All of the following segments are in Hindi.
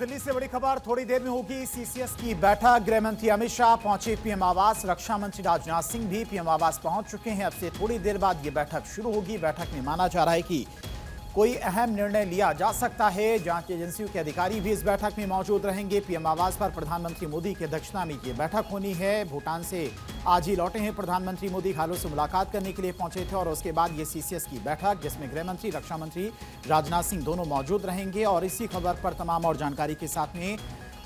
दिल्ली से बड़ी खबर, थोड़ी देर में होगी सीसीएस की बैठक। गृह मंत्री अमित शाह पहुंचे पीएम आवास, रक्षा मंत्री राजनाथ सिंह भी पीएम आवास पहुंच चुके हैं। अब से थोड़ी देर बाद ये बैठक शुरू होगी। बैठक में माना जा रहा है कि कोई अहम निर्णय लिया जा सकता है। जांच एजेंसियों के अधिकारी भी इस बैठक में मौजूद रहेंगे। पीएम आवास पर प्रधानमंत्री मोदी की अध्यक्षता में ये बैठक होनी है। भूटान से आज ही लौटे हैं प्रधानमंत्री मोदी, हालों से मुलाकात करने के लिए पहुंचे थे और उसके बाद ये सीसीएस की बैठक, जिसमें गृह मंत्री, रक्षा मंत्री राजनाथ सिंह दोनों मौजूद रहेंगे। और इसी खबर पर तमाम और जानकारी के साथ में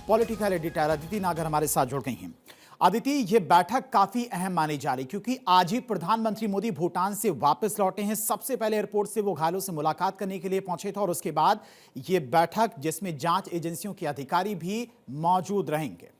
पॉलिटिकल एडिटर अदिति नागर हमारे साथ जुड़ गई हैं। अदिति, ये बैठक काफी अहम मानी जा रही, क्योंकि आज ही प्रधानमंत्री मोदी भूटान से वापस लौटे हैं। सबसे पहले एयरपोर्ट से वो घायलों से मुलाकात करने के लिए पहुंचे थे और उसके बाद ये बैठक, जिसमें जांच एजेंसियों के अधिकारी भी मौजूद रहेंगे।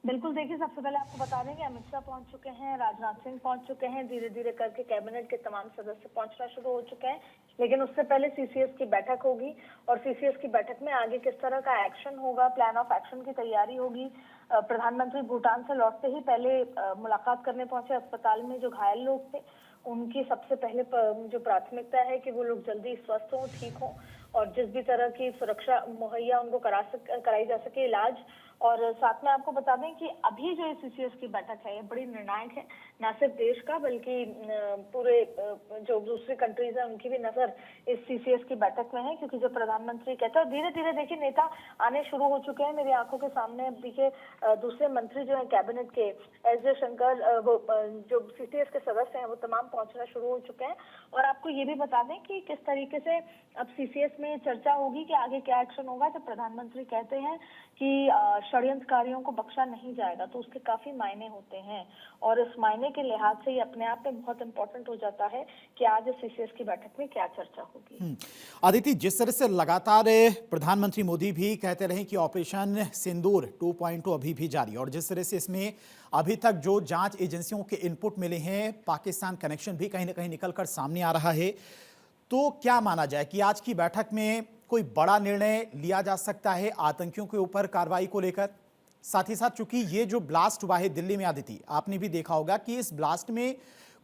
बिल्कुल, देखिए, सबसे पहले आपको बता दें कि अमित शाह पहुंच चुके हैं, राजनाथ सिंह पहुंच चुके हैं, धीरे धीरे करके कैबिनेट के तमाम सदस्य पहुंचना शुरू हो चुके हैं। लेकिन उससे पहले सीसीएस की बैठक होगी और सीसीएस की बैठक में आगे किस तरह का एक्शन होगा, प्लान ऑफ एक्शन की तैयारी होगी। प्रधानमंत्री भूटान से लौटते ही पहले मुलाकात करने पहुंचे अस्पताल में जो घायल लोग थे। उनकी सबसे पहले जो प्राथमिकता है कि वो लोग जल्दी स्वस्थ हों, ठीक हों और जिस भी तरह की सुरक्षा मुहैया उनको कराई जा सके इलाज। और साथ में आपको बता दें कि अभी जो सीसीएस की बैठक है ये बड़ी निर्णायक है, न सिर्फ देश का बल्कि पूरे जो दूसरी कंट्रीज है उनकी भी नजर इस सीसीएस की बैठक में है। क्योंकि जो प्रधानमंत्री कहते हैं, धीरे धीरे देखिए नेता आने शुरू हो चुके हैं मेरी आंखों के सामने। अब देखिए दूसरे मंत्री जो है कैबिनेट के, एस जयशंकर, वो जो सीसीएस के सदस्य हैं वो तमाम पहुंचना शुरू हो चुके हैं। और आपको ये भी बता दें कि किस तरीके से अब सीसीएस में चर्चा होगी कि आगे क्या एक्शन होगा। जब प्रधानमंत्री कहते हैं कि षड्यंत्रकारियों को बख्शा नहीं जाएगा, तो उसके काफी मायने होते हैं और इस मायने के लिहाज से ये अपने आप में बहुत इंपॉर्टेंट हो जाता है कि आज सीसीएस की बैठक में क्या चर्चा होगी। अदिति, जिस तरह से लगातार प्रधानमंत्री मोदी भी कहते रहे कि ऑपरेशन सिंदूर 2.0 अभी भी जारी, और जिस तरह से इसमें अभी तक जो जांच एजेंसियों के इनपुट मिले हैं, पाकिस्तान कनेक्शन भी कहीं ना कहीं निकलकर सामने आ रहा है, तो क्या माना जाए कि आज की बैठक में कोई बड़ा निर्णय लिया जा सकता है आतंकियों के ऊपर कार्रवाई को लेकर? साथ ही साथ चूंकि ये जो ब्लास्ट हुआ है दिल्ली में, अदिति, आपने भी देखा होगा कि इस ब्लास्ट में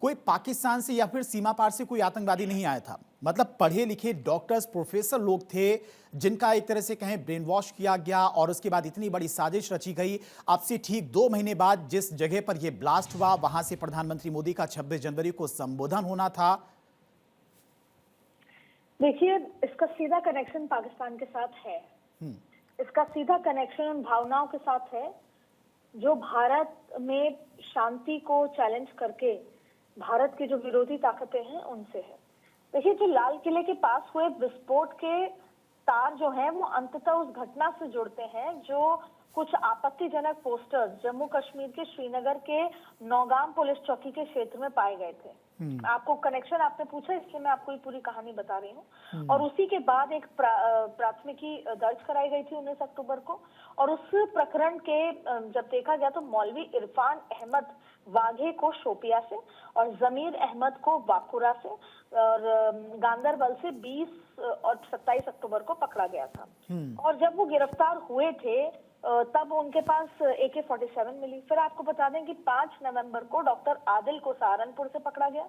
कोई पाकिस्तान से या फिर सीमा पार से कोई आतंकवादी नहीं आया था। मतलब पढ़े लिखे डॉक्टर्स, प्रोफेसर लोग थे जिनका एक तरह से कहें ब्रेन वॉश किया गया और उसके बाद इतनी बड़ी साजिश रची गई। अब से ठीक 2 महीने बाद जिस जगह पर यह ब्लास्ट हुआ, वहां से प्रधानमंत्री मोदी का 26 जनवरी को संबोधन होना था। देखिए, इसका सीधा कनेक्शन पाकिस्तान के साथ है। इसका सीधा कनेक्शन उन भावनाओं के साथ है जो भारत में शांति को चैलेंज करके भारत की जो विरोधी ताकतें हैं उनसे है। देखिए, जो लाल किले के पास हुए विस्फोट के तार जो हैं वो अंततः उस घटना से जुड़ते हैं जो कुछ आपत्तिजनक पोस्टर्स जम्मू कश्मीर के श्रीनगर के नौगाम पुलिस चौकी के क्षेत्र में पाए गए थे। आपको कनेक्शन आपने पूछा, इसलिए मैं आपको ये पूरी कहानी बता रही हूँ। और उसी के बाद एक प्राथमिकी दर्ज कराई गई थी 19 अक्टूबर को। और उस प्रकरण के जब देखा गया तो मौलवी इरफान अहमद वाघे को शोपिया से और जमीर अहमद को वाकुरा से और गांदरबल से 20 और 27 अक्टूबर को पकड़ा गया था। और जब वो गिरफ्तार हुए थे तब उनके पास AK-47 मिली। फिर आपको बता दें कि 5 नवंबर को डॉक्टर आदिल को सहारनपुर से पकड़ा गया।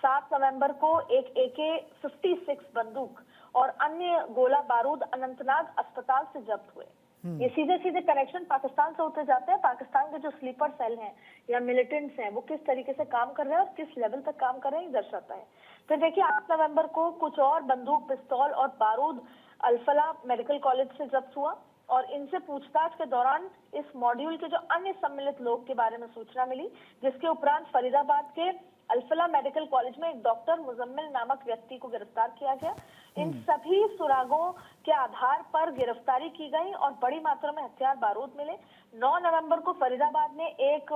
7 नवंबर को एक AK-56 बंदूक और अन्य गोला बारूद अनंतनाग अस्पताल से जब्त हुए। ये सीधे सीधे कनेक्शन पाकिस्तान से होते जाते हैं। पाकिस्तान के जो स्लीपर सेल हैं या मिलिटेंट्स हैं वो किस तरीके से काम कर रहे हैं और किस लेवल तक काम कर रहे हैं, ये दर्शाता है। फिर देखिए, 8 नवंबर को कुछ और बंदूक, पिस्तौल और बारूद अल्फला मेडिकल कॉलेज से जब्त हुआ और इनसे पूछताछ के दौरान इस मॉड्यूल के जो अन्य सम्मिलित लोग के बारे में सूचना मिली, जिसके उपरांत फरीदाबाद के अल्फला मेडिकल कॉलेज में एक डॉक्टर मुजम्मिल नामक व्यक्ति को गिरफ्तार किया गया। इन सभी सुरागों के आधार पर गिरफ्तारी की गई और बड़ी मात्रा में हथियार बारूद मिले। 9 नवंबर को फरीदाबाद में एक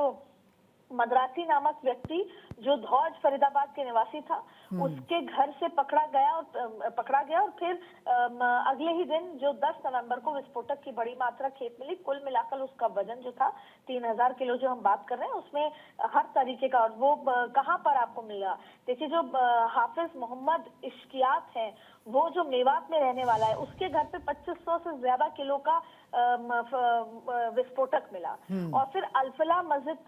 मदरासी नामक व्यक्ति जो धौज फरीदाबाद के निवासी था, उसके घर से पकड़ा गया और फिर अगले ही दिन जो 10 नवंबर को विस्फोटक की बड़ी मात्रा खेत मिली। कुल मिलाकर उसका वजन जो था 3000 किलो जो हम बात कर रहे हैं, उसमें हर तरीके का। और वो कहाँ पर आपको मिला? देखिए, जो हाफिज मोहम्मद इश्कियात है वो जो मेवात में रहने वाला है, उसके घर पे 2500 से ज्यादा किलो का विस्फोटक मिला। और फिर अल्फला मस्जिद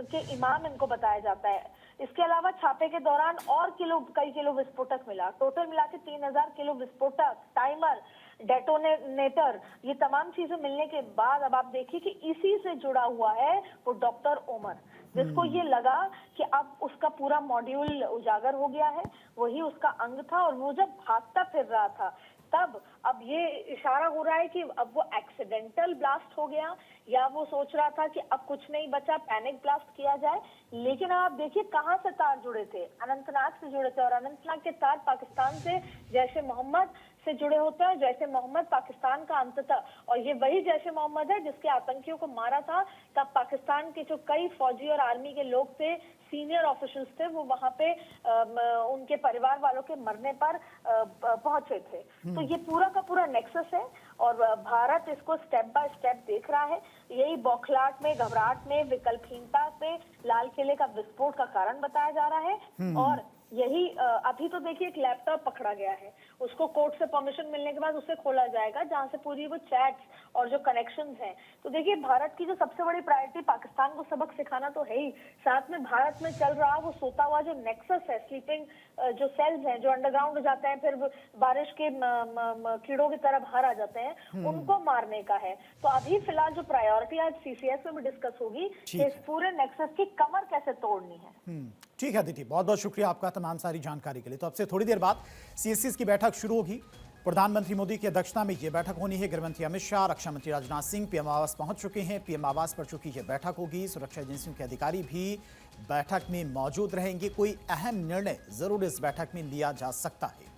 के इमाम इनको बताया जाता है। इसके अलावा छापे के दौरान और कई किलो विस्फोटक मिला। टोटल मिला के 3000 किलो विस्फोटक, टाइमर, डेटोनेटर, ये तमाम चीजें मिलने के बाद अब आप देखिए कि इसी से जुड़ा हुआ है वो डॉक्टर ओमर, जिसको ये लगा कि अब उसका पूरा मॉड्यूल उजागर हो गया है, वही उसका अंग था। और वो जब भागता फिर रहा था तब अब ये इशारा हो रहा है कि अब वो एक्सीडेंटल ब्लास्ट हो गया या वो सोच रहा था कि अब कुछ नहीं बचा, पैनिक ब्लास्ट किया जाए। लेकिन आप देखिए कहां से तार जुड़े थे, अनंतनाग से जुड़े थे, और अनंतनाग के तार पाकिस्तान से जैश ए मोहम्मद से जुड़े होते हैं। जैश ए मोहम्मद पाकिस्तान का अंततः, और ये वही जैश ए मोहम्मद है जिसके आतंकियों को मारा था। तब पाकिस्तान के जो कई फौजी और आर्मी के लोग थे, सीनियर ऑफिसर्स थे, वो वहां पे उनके परिवार वालों के मरने पर पहुंचे थे। तो ये पूरा का पूरा नेक्सस है और भारत इसको स्टेप बाय स्टेप देख रहा है। यही बौखलाहट में, घबराहट में, विकल्पहीनता से लाल किले का विस्फोट का कारण बताया जा रहा है। और यही अभी तो देखिए एक लैपटॉप पकड़ा गया है, उसको कोर्ट से परमिशन मिलने के बाद उसे खोला जाएगा, जहां से पूरी वो चैट्स और जो कनेक्शंस हैं। तो देखिए भारत की जो सबसे बड़ी प्रायोरिटी पाकिस्तान को सबक सिखाना तो है ही, साथ में भारत में चल रहा वो सोता हुआ जो नेक्सस है, स्लीपिंग जो सेल्स हैं जो अंडरग्राउंड जाते हैं, फिर बारिश के कीड़ों की तरह बाहर आ जाते हैं, उनको मारने का है। तो अभी फिलहाल जो प्रायोरिटी आज सीसीएस में भी डिस्कस होगी कि इस पूरे नेक्सस की कमर कैसे तोड़नी है। ठीक है दीदी, बहुत बहुत शुक्रिया आपका तमाम सारी जानकारी के लिए। तो अब से थोड़ी देर बाद सीएससी की बैठक शुरू होगी। प्रधानमंत्री मोदी की अध्यक्षता में ये बैठक होनी है। गृहमंत्री अमित शाह, रक्षा मंत्री राजनाथ सिंह पीएम आवास पहुंच चुके हैं। पीएम आवास पर चूंकि ये बैठक होगी, सुरक्षा एजेंसियों के अधिकारी भी बैठक में मौजूद रहेंगे। कोई अहम निर्णय जरूर इस बैठक में लिया जा सकता है।